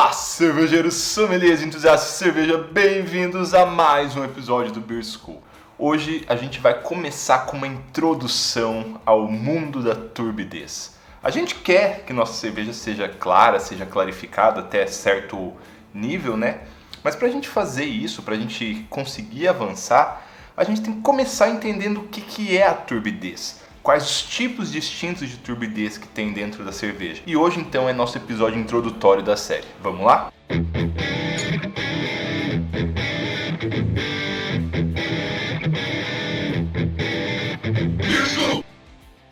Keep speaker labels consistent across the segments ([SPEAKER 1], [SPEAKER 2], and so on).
[SPEAKER 1] Olá, cervejeiros, sommeliers, entusiastas de cerveja, bem-vindos a mais um episódio do Beer School. Hoje a gente vai começar com uma introdução ao mundo da turbidez. A gente quer que nossa cerveja seja clara, seja clarificada até certo nível, né? Mas para a gente fazer isso, para a gente conseguir avançar, a gente tem que começar entendendo o que é a turbidez. Quais os tipos distintos de turbidez que tem dentro da cerveja. E hoje então é nosso episódio introdutório da série. Vamos lá?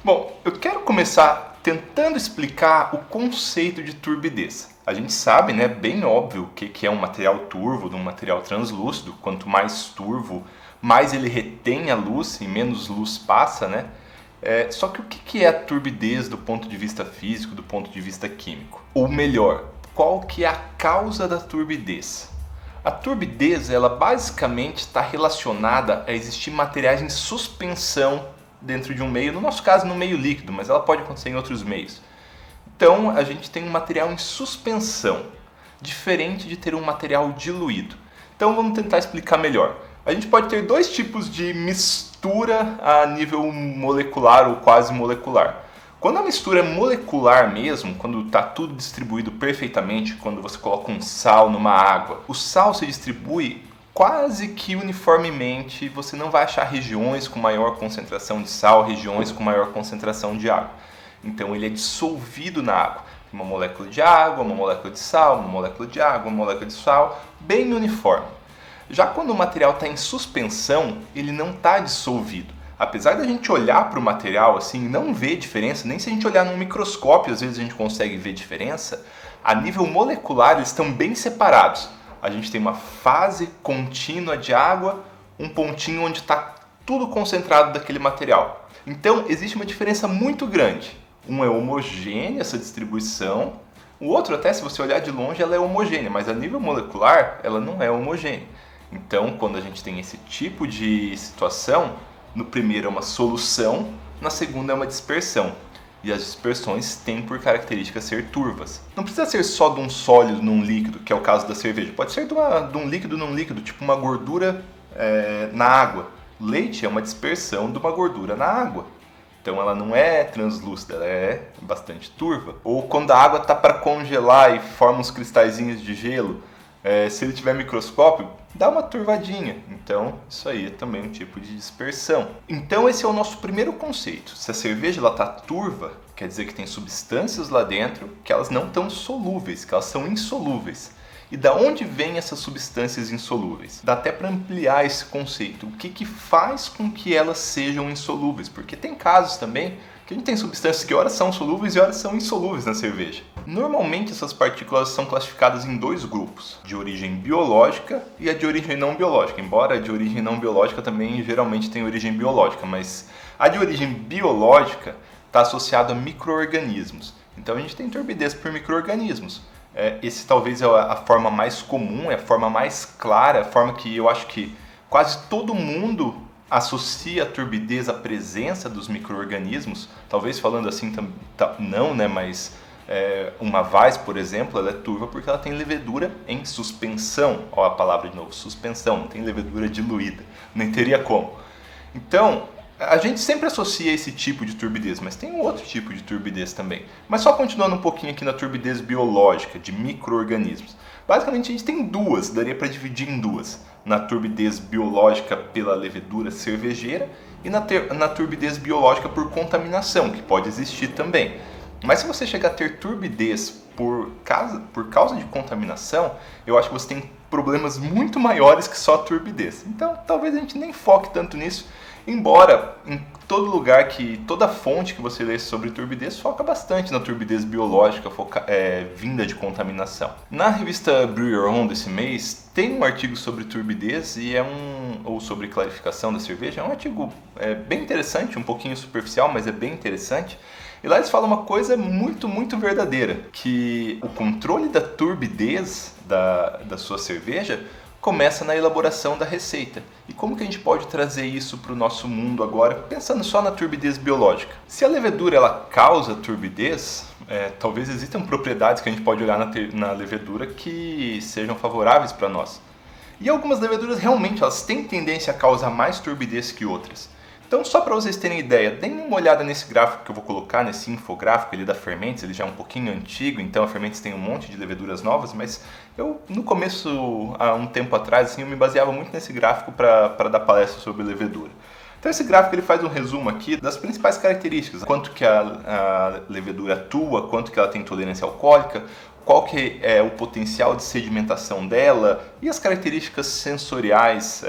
[SPEAKER 1] Bom, eu quero começar tentando explicar o conceito de turbidez. A gente sabe, né, bem óbvio, o que é um material turvo de um material translúcido. Quanto mais turvo, mais ele retém a luz e menos luz passa, né? Só que o que é a turbidez do ponto de vista físico, do ponto de vista químico? Ou melhor, qual que é a causa da turbidez? A turbidez, ela basicamente está relacionada a existir materiais em suspensão dentro de um meio, no nosso caso no meio líquido, mas ela pode acontecer em outros meios. Então a gente tem um material em suspensão, diferente de ter um material diluído. Então vamos tentar explicar melhor. A gente pode ter dois tipos de mistura a nível molecular ou quase molecular. Quando a mistura é molecular mesmo, quando está tudo distribuído perfeitamente, quando você coloca um sal numa água, o sal se distribui quase que uniformemente, você não vai achar regiões com maior concentração de sal, regiões com maior concentração de água. Então ele é dissolvido na água. Uma molécula de água, uma molécula de sal, uma molécula de água, uma molécula de sal, bem uniforme. Já quando o material está em suspensão, ele não está dissolvido. Apesar da gente olhar para o material assim e não ver diferença, nem se a gente olhar num microscópio às vezes a gente consegue ver diferença, a nível molecular eles estão bem separados. A gente tem uma fase contínua de água, um pontinho onde está tudo concentrado daquele material. Então existe uma diferença muito grande. Um é homogênea essa distribuição, o outro até se você olhar de longe ela é homogênea, mas a nível molecular ela não é homogênea. Então, quando a gente tem esse tipo de situação, no primeiro é uma solução, na segunda é uma dispersão. E as dispersões têm por característica ser turvas. Não precisa ser só de um sólido num líquido, que é o caso da cerveja. Pode ser de um líquido num líquido, tipo uma gordura na água. Leite é uma dispersão de uma gordura na água. Então ela não é translúcida, ela é bastante turva. Ou quando a água está para congelar e forma uns cristalzinhos de gelo, se ele tiver microscópio, dá uma turvadinha. Então, isso aí é também um tipo de dispersão. Então, esse é o nosso primeiro conceito. Se a cerveja está turva, quer dizer que tem substâncias lá dentro que elas não estão solúveis, que elas são insolúveis. E da onde vêm essas substâncias insolúveis? Dá até para ampliar esse conceito. O que faz com que elas sejam insolúveis? Porque tem casos também que a gente tem substâncias que horas são solúveis e horas são insolúveis na cerveja. Normalmente essas partículas são classificadas em dois grupos, de origem biológica e a de origem não biológica, embora a de origem não biológica também geralmente tenha origem biológica, mas a de origem biológica está associada a micro-organismos. Então a gente tem turbidez por micro-organismos. Esse talvez é a forma mais comum, é a forma mais clara, a forma que eu acho que quase todo mundo associa a turbidez à presença dos micro-organismos. Talvez falando assim, não, né? Mas uma Weiss, por exemplo, ela é turva porque ela tem levedura em suspensão. Olha a palavra de novo, suspensão, não tem levedura diluída, nem teria como. Então, a gente sempre associa esse tipo de turbidez, mas tem um outro tipo de turbidez também. Mas só continuando um pouquinho aqui na turbidez biológica, de micro-organismos. Basicamente a gente tem duas, daria para dividir em duas. Na turbidez biológica pela levedura cervejeira e na turbidez biológica por contaminação, que pode existir também. Mas se você chegar a ter turbidez por causa de contaminação, eu acho que você tem problemas muito maiores que só a turbidez. Então talvez a gente nem foque tanto nisso, embora em todo lugar, toda fonte que você lê sobre turbidez foca bastante na turbidez biológica vinda de contaminação. Na revista Brew Your Own desse mês tem um artigo sobre turbidez ou sobre clarificação da cerveja. É um artigo bem interessante, um pouquinho superficial, mas é bem interessante. E lá eles falam uma coisa muito, muito verdadeira, que o controle da turbidez da sua cerveja começa na elaboração da receita. E como que a gente pode trazer isso para o nosso mundo agora, pensando só na turbidez biológica? Se a levedura ela causa turbidez, talvez existam propriedades que a gente pode olhar na levedura que sejam favoráveis para nós. E algumas leveduras realmente elas têm tendência a causar mais turbidez que outras. Então, só para vocês terem ideia, deem uma olhada nesse gráfico que eu vou colocar, nesse infográfico ali da Fermentes, ele já é um pouquinho antigo, então a Fermentes tem um monte de leveduras novas, mas eu, no começo, há um tempo atrás, assim, eu me baseava muito nesse gráfico para dar palestra sobre levedura. Então esse gráfico ele faz um resumo aqui das principais características, quanto que a levedura atua, quanto que ela tem tolerância alcoólica, qual que é o potencial de sedimentação dela e as características sensoriais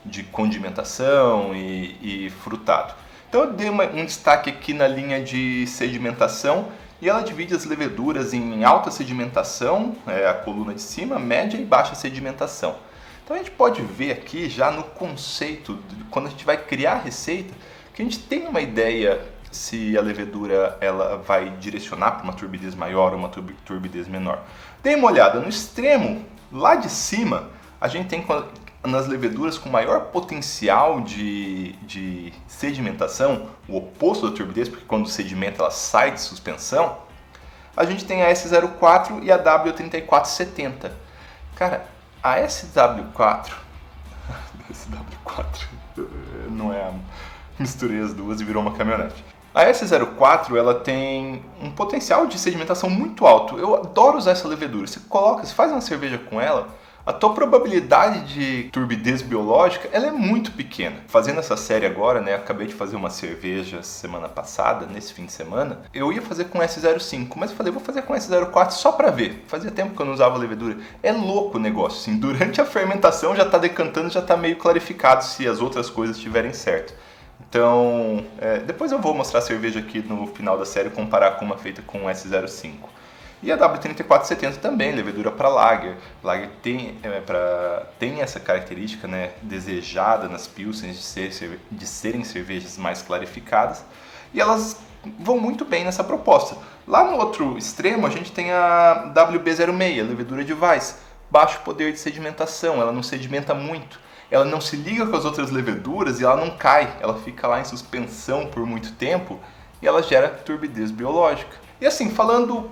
[SPEAKER 1] de condimentação e frutado. Então eu dei um destaque aqui na linha de sedimentação e ela divide as leveduras em alta sedimentação, a coluna de cima, média e baixa sedimentação. Então a gente pode ver aqui já no conceito, quando a gente vai criar a receita, que a gente tem uma ideia se a levedura ela vai direcionar para uma turbidez maior ou uma turbidez menor. Dê uma olhada no extremo, lá de cima, a gente tem nas leveduras com maior potencial de sedimentação, o oposto da turbidez, porque quando sedimenta ela sai de suspensão, a gente tem a S04 e a W3470. Cara, a SW4, não é, misturei as duas e virou uma caminhonete. A S04 ela tem um potencial de sedimentação muito alto. Eu adoro usar essa levedura. Você faz uma cerveja com ela, a tua probabilidade de turbidez biológica ela é muito pequena. Fazendo essa série agora, né, acabei de fazer uma cerveja semana passada, nesse fim de semana. Eu ia fazer com S05, mas eu falei, vou fazer com S04 só pra ver. Fazia tempo que eu não usava levedura. É louco o negócio, assim, durante a fermentação já tá decantando, já tá meio clarificado se as outras coisas estiverem certo. Então, depois eu vou mostrar a cerveja aqui no final da série, comparar com uma feita com S05. E a W3470 também, levedura para lager. Lager tem essa característica, né, desejada nas pilsens de serem cervejas mais clarificadas. E elas vão muito bem nessa proposta. Lá no outro extremo a gente tem a WB06, levedura de Weiss. Baixo poder de sedimentação, ela não sedimenta muito. Ela não se liga com as outras leveduras e ela não cai. Ela fica lá em suspensão por muito tempo e ela gera turbidez biológica. E assim, falando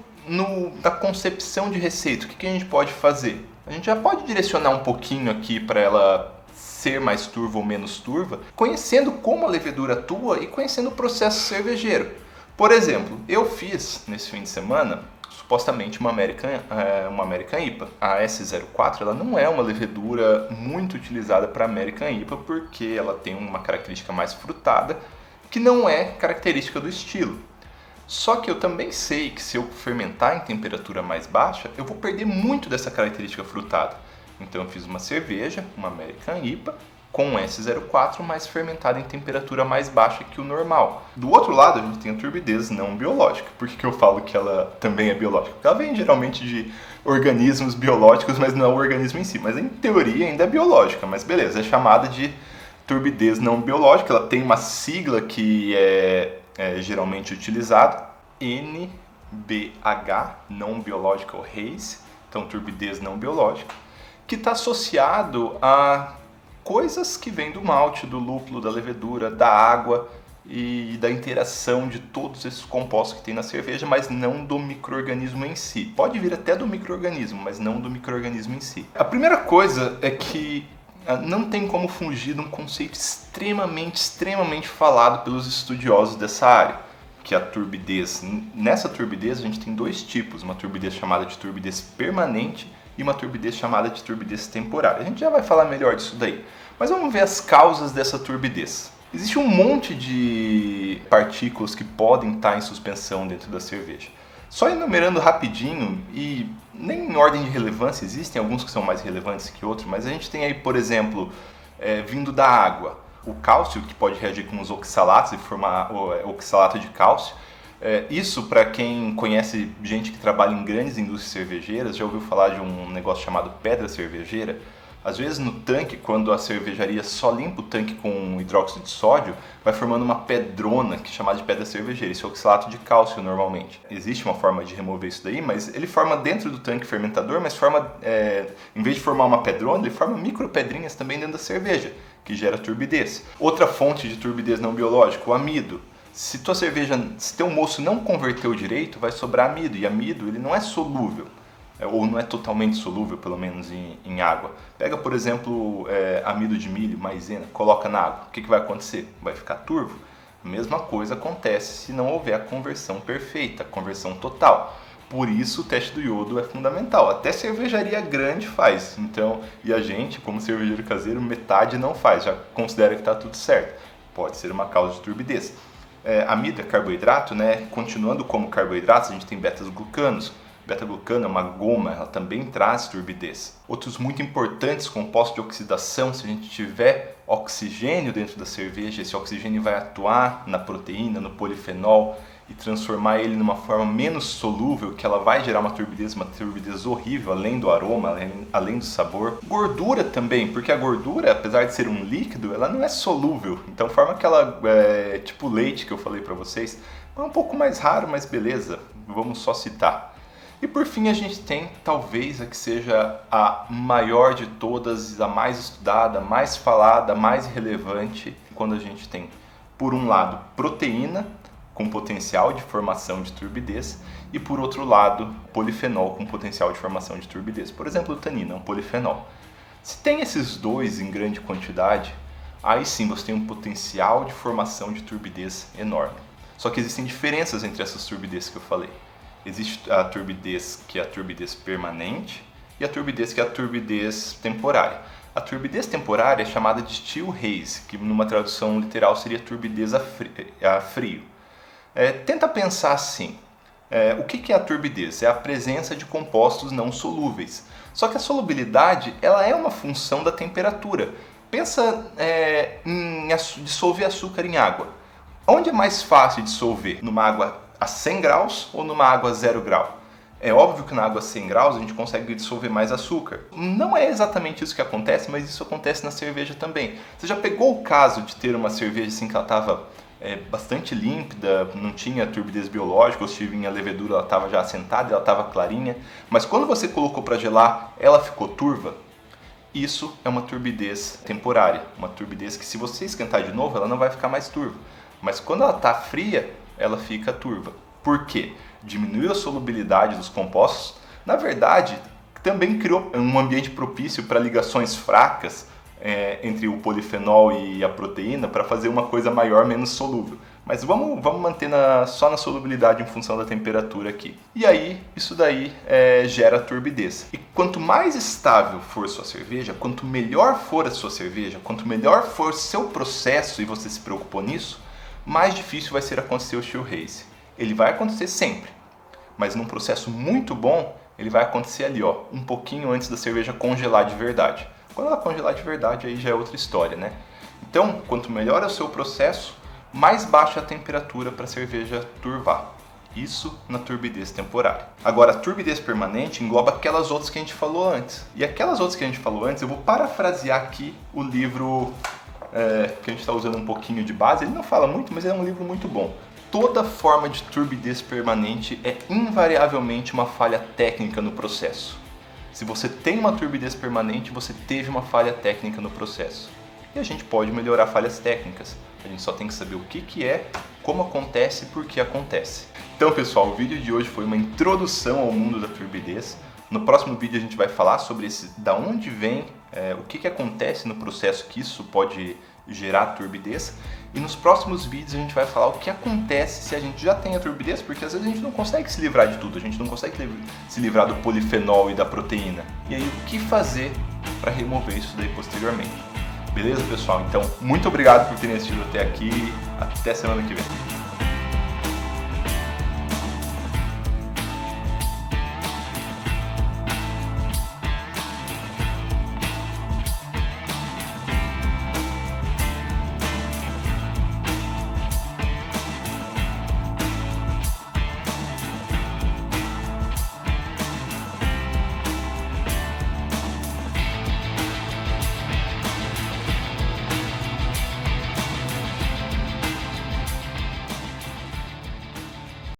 [SPEAKER 1] da concepção de receita, o que a gente pode fazer? A gente já pode direcionar um pouquinho aqui para ela ser mais turva ou menos turva, conhecendo como a levedura atua e conhecendo o processo cervejeiro. Por exemplo, eu fiz nesse fim de semana supostamente uma American IPA. A S04 ela não é uma levedura muito utilizada para American IPA porque ela tem uma característica mais frutada que não é característica do estilo. Só que eu também sei que se eu fermentar em temperatura mais baixa, eu vou perder muito dessa característica frutada. Então eu fiz uma cerveja, uma American IPA, com S04, mas fermentada em temperatura mais baixa que o normal. Do outro lado, a gente tem a turbidez não biológica. Por que eu falo que ela também é biológica? Porque ela vem geralmente de organismos biológicos, mas não é o organismo em si. Mas em teoria ainda é biológica, mas beleza, é chamada de turbidez não biológica. Ela tem uma sigla que é geralmente utilizado, NBH, não biológica ou haze, então turbidez não biológica, que está associado a coisas que vêm do malte, do lúpulo, da levedura, da água e da interação de todos esses compostos que tem na cerveja, mas não do micro-organismo em si. Pode vir até do micro-organismo, mas não do micro-organismo em si. A primeira coisa é que não tem como fugir de um conceito extremamente falado pelos estudiosos dessa área, que é a turbidez. Nessa turbidez a gente tem dois tipos, uma turbidez chamada de turbidez permanente e uma turbidez chamada de turbidez temporária. A gente já vai falar melhor disso daí, mas vamos ver as causas dessa turbidez. Existe um monte de partículas que podem estar em suspensão dentro da cerveja. Só enumerando rapidinho, e nem em ordem de relevância, existem alguns que são mais relevantes que outros, mas a gente tem aí, por exemplo, vindo da água, o cálcio, que pode reagir com os oxalatos e formar oxalato de cálcio. Isso, para quem conhece gente que trabalha em grandes indústrias cervejeiras, já ouviu falar de um negócio chamado pedra cervejeira? Às vezes no tanque, quando a cervejaria só limpa o tanque com hidróxido de sódio, vai formando uma pedrona, que é chamada de pedra cervejeira. Isso é oxalato de cálcio normalmente. Existe uma forma de remover isso daí, mas ele forma dentro do tanque fermentador, mas forma, em vez de formar uma pedrona, ele forma micro pedrinhas também dentro da cerveja, que gera turbidez. Outra fonte de turbidez não biológica, o amido. Se teu moço não converteu direito, vai sobrar amido, e amido ele não é solúvel. Ou não é totalmente solúvel, pelo menos em água. Pega, por exemplo, amido de milho, maisena, coloca na água. O que vai acontecer? Vai ficar turvo. A mesma coisa acontece se não houver a conversão perfeita, a conversão total. Por isso o teste do iodo é fundamental. Até cervejaria grande faz. Então, e a gente, como cervejeiro caseiro, metade não faz. Já considera que está tudo certo. Pode ser uma causa de turbidez. Amido é carboidrato, né? Continuando como carboidratos, a gente tem beta-glucanos. Beta-glucano é uma goma, ela também traz turbidez. Outros muito importantes compostos de oxidação, se a gente tiver oxigênio dentro da cerveja, esse oxigênio vai atuar na proteína, no polifenol e transformar ele numa forma menos solúvel, que ela vai gerar uma turbidez horrível, além do aroma, além do sabor. Gordura também, porque a gordura, apesar de ser um líquido, ela não é solúvel. Então forma aquela, tipo leite que eu falei para vocês, é um pouco mais raro, mas beleza, vamos só citar. E por fim a gente tem talvez a que seja a maior de todas, a mais estudada, a mais falada, a mais relevante, quando a gente tem, por um lado, proteína com potencial de formação de turbidez e por outro lado, polifenol com potencial de formação de turbidez. Por exemplo, o tanino é um polifenol. Se tem esses dois em grande quantidade, aí sim você tem um potencial de formação de turbidez enorme. Só que existem diferenças entre essas turbidez que eu falei. Existe a turbidez que é a turbidez permanente e a turbidez que é a turbidez temporária. A turbidez temporária é chamada de still haze, que numa tradução literal seria turbidez a frio. Tenta pensar assim, o que é a turbidez? É a presença de compostos não solúveis. Só que a solubilidade ela é uma função da temperatura. Pensa em dissolver açúcar em água. Onde é mais fácil dissolver? Numa água a 100 graus ou numa água a 0 grau? É óbvio que na água a 100 graus a gente consegue dissolver mais açúcar. Não é exatamente isso que acontece, mas isso acontece na cerveja também. Você já pegou o caso de ter uma cerveja assim que ela estava bastante límpida, não tinha turbidez biológica, ou se tinha levedura, ela estava já assentada, ela estava clarinha, mas quando você colocou para gelar, ela ficou turva? Isso é uma turbidez temporária, uma turbidez que se você esquentar de novo, ela não vai ficar mais turva. Mas quando ela está fria, ela fica turva. Por quê? Diminuiu a solubilidade dos compostos. Na verdade, também criou um ambiente propício para ligações fracas entre o polifenol e a proteína para fazer uma coisa maior, menos solúvel. Mas vamos manter só na solubilidade em função da temperatura aqui. E aí, isso daí gera turbidez. E quanto mais estável for sua cerveja, quanto melhor for a sua cerveja, quanto melhor for seu processo e você se preocupou nisso, mais difícil vai ser acontecer o still haze. Ele vai acontecer sempre, mas num processo muito bom, ele vai acontecer ali, um pouquinho antes da cerveja congelar de verdade. Quando ela congelar de verdade, aí já é outra história, né? Então, quanto melhor é o seu processo, mais baixa a temperatura para a cerveja turvar. Isso na turbidez temporária. Agora, a turbidez permanente engloba aquelas outras que a gente falou antes. E aquelas outras que a gente falou antes, eu vou parafrasear aqui o livro que a gente está usando um pouquinho de base. Ele não fala muito, mas é um livro muito bom. Toda forma de turbidez permanente é invariavelmente uma falha técnica no processo. Se você tem uma turbidez permanente, você teve uma falha técnica no processo. E a gente pode melhorar falhas técnicas. A gente só tem que saber o que é, como acontece e por que acontece. Então, pessoal, o vídeo de hoje foi uma introdução ao mundo da turbidez. No próximo vídeo a gente vai falar sobre da onde vem, o que acontece no processo que isso pode gerar turbidez. E nos próximos vídeos a gente vai falar o que acontece se a gente já tem a turbidez, porque às vezes a gente não consegue se livrar de tudo, a gente não consegue se livrar do polifenol e da proteína. E aí o que fazer para remover isso daí posteriormente. Beleza, pessoal? Então, muito obrigado por terem assistido até aqui. Até semana que vem.